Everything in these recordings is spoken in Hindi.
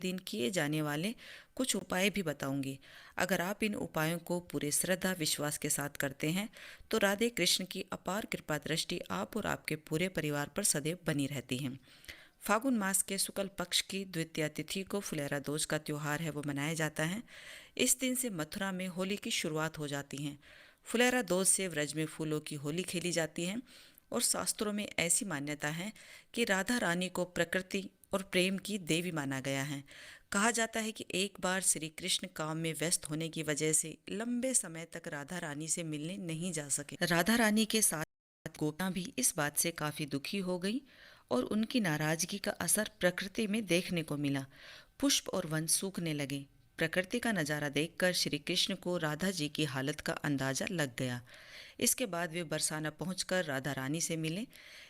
दिन किए जाने वाले कुछ उपाय भी बताऊंगी। अगर आप इन उपायों को पूरे श्रद्धा विश्वास के साथ करते हैं तो राधे कृष्ण की अपार कृपा दृष्टि आप और आपके पूरे परिवार पर सदैव बनी रहती है। फागुन मास के शुक्ल पक्ष की द्वितीया तिथि को फुलेरा दोज का त्योहार है वो मनाया जाता है। इस दिन से मथुरा में होली की शुरुआत हो जाती है। फुलेरा दोज से व्रज में फूलों की होली खेली जाती है और शास्त्रों में ऐसी मान्यता है कि राधा रानी को प्रकृति और प्रेम की देवी माना गया है। कहा जाता है कि एक बार श्री कृष्ण काम में व्यस्त होने की वजह से लंबे समय तक राधा रानी से मिलने नहीं जा सके। राधा रानी के साथ गोपियां भी इस बात से काफी दुखी हो गई और उनकी नाराजगी का असर प्रकृति में देखने को मिला। पुष्प और वन सूखने लगे। प्रकृति का नज़ारा देखकर श्री कृष्ण को राधा जी की हालत का अंदाजा लग गया। इसके बाद वे बरसाना पहुंचकर राधा रानी से मिले।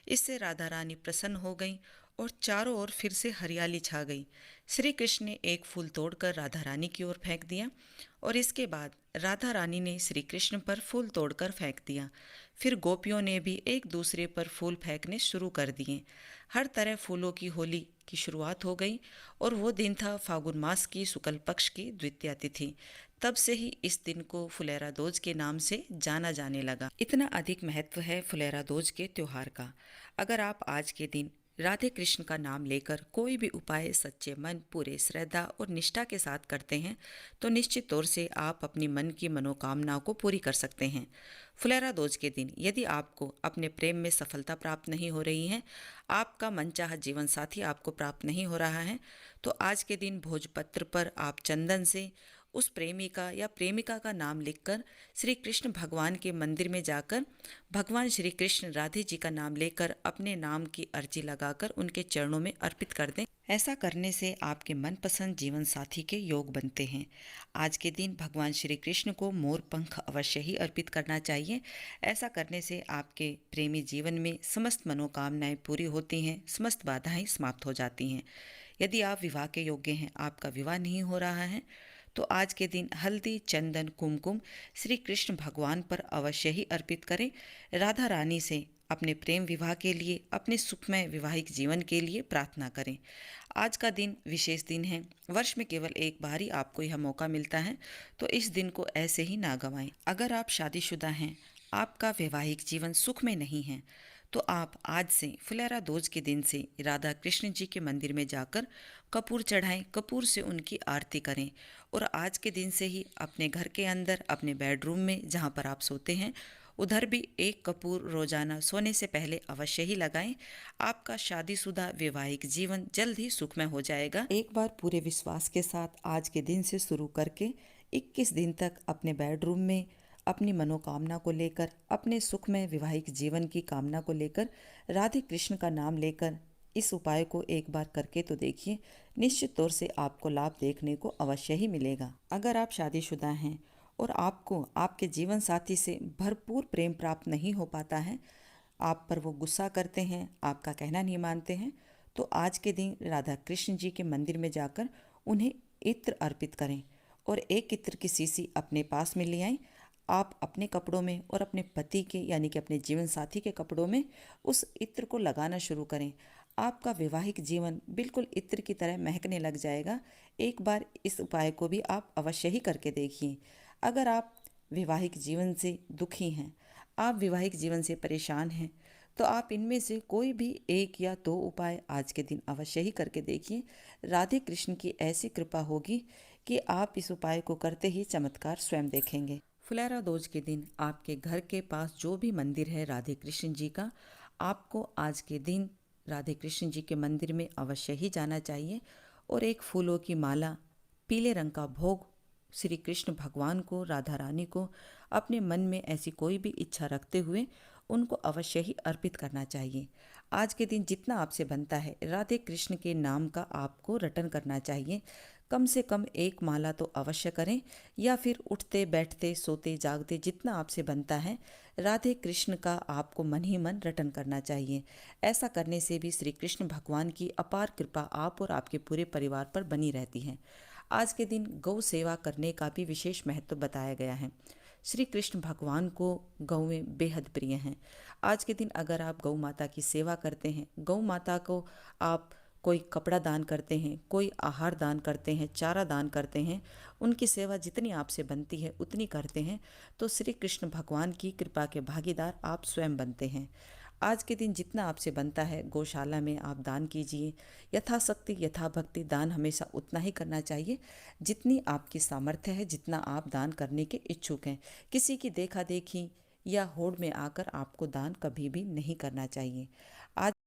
इससे राधा रानी प्रसन्न हो गईं और चारों ओर फिर से हरियाली छा गई। श्री कृष्ण ने एक फूल तोड़कर राधा रानी की ओर फेंक दिया और इसके बाद राधा रानी ने श्री कृष्ण पर फूल तोड़कर फेंक दिया। फिर गोपियों ने भी एक दूसरे पर फूल फेंकने शुरू कर दिए। हर तरह फूलों की होली की शुरुआत हो गई और वो दिन था फागुन मास की शुक्ल पक्ष की द्वितीया तिथि। तब से ही इस दिन को फुलेरा दोज के नाम से जाना जाने लगा। इतना अधिक महत्व है फुलेरा दोज के त्योहार का। अगर आप आज के दिन राधे कृष्ण का नाम लेकर कोई भी उपाय सच्चे मन, पूरे श्रद्धा और निष्ठा के साथ करते हैं तो निश्चित तौर से आप अपनी मन की मनोकामनाओं को पूरी कर सकते हैं। फुलेरा दोज के दिन यदि आपको अपने प्रेम में सफलता प्राप्त नहीं हो रही है, आपका मनचाहा जीवन साथी आपको प्राप्त नहीं हो रहा है, तो आज के दिन भोजपत्र पर आप चंदन से उस प्रेमिका या प्रेमिका का नाम लिखकर श्री कृष्ण भगवान के मंदिर में जाकर भगवान श्री कृष्ण राधे जी का नाम लेकर अपने नाम की अर्जी लगाकर उनके चरणों में अर्पित कर दें। ऐसा करने से आपके मनपसंद जीवन साथी के योग बनते हैं। आज के दिन भगवान श्री कृष्ण को मोर पंख अवश्य ही अर्पित करना चाहिए। ऐसा करने से आपके प्रेमी जीवन में समस्त मनोकामनाएं पूरी होती हैं, समस्त बाधाएं समाप्त हो जाती हैं। यदि आप विवाह के योग्य हैं, आपका विवाह नहीं हो रहा है, तो आज के दिन हल्दी, चंदन, कुमकुम श्री कृष्ण भगवान पर अवश्य ही अर्पित करें। राधा रानी से अपने प्रेम विवाह के लिए, अपने सुखमय वैवाहिक जीवन के लिए प्रार्थना करें। आज का दिन विशेष दिन है। वर्ष में केवल एक बार ही आपको यह मौका मिलता है, तो इस दिन को ऐसे ही ना गंवाएं। अगर आप शादीशुदा हैं, आपका वैवाहिक जीवन सुख में नहीं है, तो आप आज से फुलेरा दोज के दिन से राधा कृष्ण जी के मंदिर में जाकर कपूर चढ़ाएं, कपूर से उनकी आरती करें और आज के दिन से ही अपने घर के अंदर, अपने बेडरूम में जहाँ पर आप सोते हैं, उधर भी एक कपूर रोजाना सोने से पहले अवश्य ही लगाएं। आपका शादीशुदा वैवाहिक जीवन जल्द ही सुखमय हो जाएगा। एक बार पूरे विश्वास के साथ आज के दिन से शुरू करके 21 दिन तक अपने बेडरूम में अपनी मनोकामना को लेकर, अपने सुखमय वैवाहिक जीवन की कामना को लेकर राधे कृष्ण का नाम लेकर इस उपाय को एक बार करके तो देखिए। निश्चित तौर से आपको लाभ देखने को अवश्य ही मिलेगा। अगर आप शादीशुदा हैं और आपको आपके जीवन साथी से भरपूर प्रेम प्राप्त नहीं हो पाता है, आप पर वो गुस्सा करते हैं, आपका कहना नहीं मानते हैं, तो आज के दिन राधा कृष्ण जी के मंदिर में जाकर उन्हें इत्र अर्पित करें और एक इत्र की शीशी अपने पास में ले आएं। आप अपने कपड़ों में और अपने पति के यानी कि अपने जीवन साथी के कपड़ों में उस इत्र को लगाना शुरू करें। आपका वैवाहिक जीवन बिल्कुल इत्र की तरह महकने लग जाएगा। एक बार इस उपाय को भी आप अवश्य ही करके देखिए। अगर आप वैवाहिक जीवन से दुखी हैं, आप वैवाहिक जीवन से परेशान हैं, तो आप इनमें से कोई भी एक या दो उपाय आज के दिन अवश्य ही करके देखिए। राधे कृष्ण की ऐसी कृपा होगी कि आप इस उपाय को करते ही चमत्कार स्वयं देखेंगे। फुलेरा दोज के दिन आपके घर के पास जो भी मंदिर है राधे कृष्ण जी का, आपको आज के दिन राधे कृष्ण जी के मंदिर में अवश्य ही जाना चाहिए और एक फूलों की माला, पीले रंग का भोग श्री कृष्ण भगवान को, राधा रानी को अपने मन में ऐसी कोई भी इच्छा रखते हुए उनको अवश्य ही अर्पित करना चाहिए। आज के दिन जितना आपसे बनता है राधे कृष्ण के नाम का आपको रटन करना चाहिए। कम से कम एक माला तो अवश्य करें, या फिर उठते बैठते सोते जागते जितना आपसे बनता है राधे कृष्ण का आपको मन ही मन रटन करना चाहिए। ऐसा करने से भी श्री कृष्ण भगवान की अपार कृपा आप और आपके पूरे परिवार पर बनी रहती है। आज के दिन गौ सेवा करने का भी विशेष महत्व बताया गया है। श्री कृष्ण भगवान को गौएं बेहद प्रिय हैं। आज के दिन अगर आप गौ माता की सेवा करते हैं, गौ माता को आप कोई कपड़ा दान करते हैं, कोई आहार दान करते हैं, चारा दान करते हैं, उनकी सेवा जितनी आपसे बनती है उतनी करते हैं, तो श्री कृष्ण भगवान की कृपा के भागीदार आप स्वयं बनते हैं। आज के दिन जितना आपसे बनता है गौशाला में आप दान कीजिए। यथाशक्ति यथाभक्ति दान हमेशा उतना ही करना चाहिए जितनी आपकी सामर्थ्य है, जितना आप दान करने के इच्छुक हैं। किसी की देखा देखी या होड़ में आकर आपको दान कभी भी नहीं करना चाहिए। आज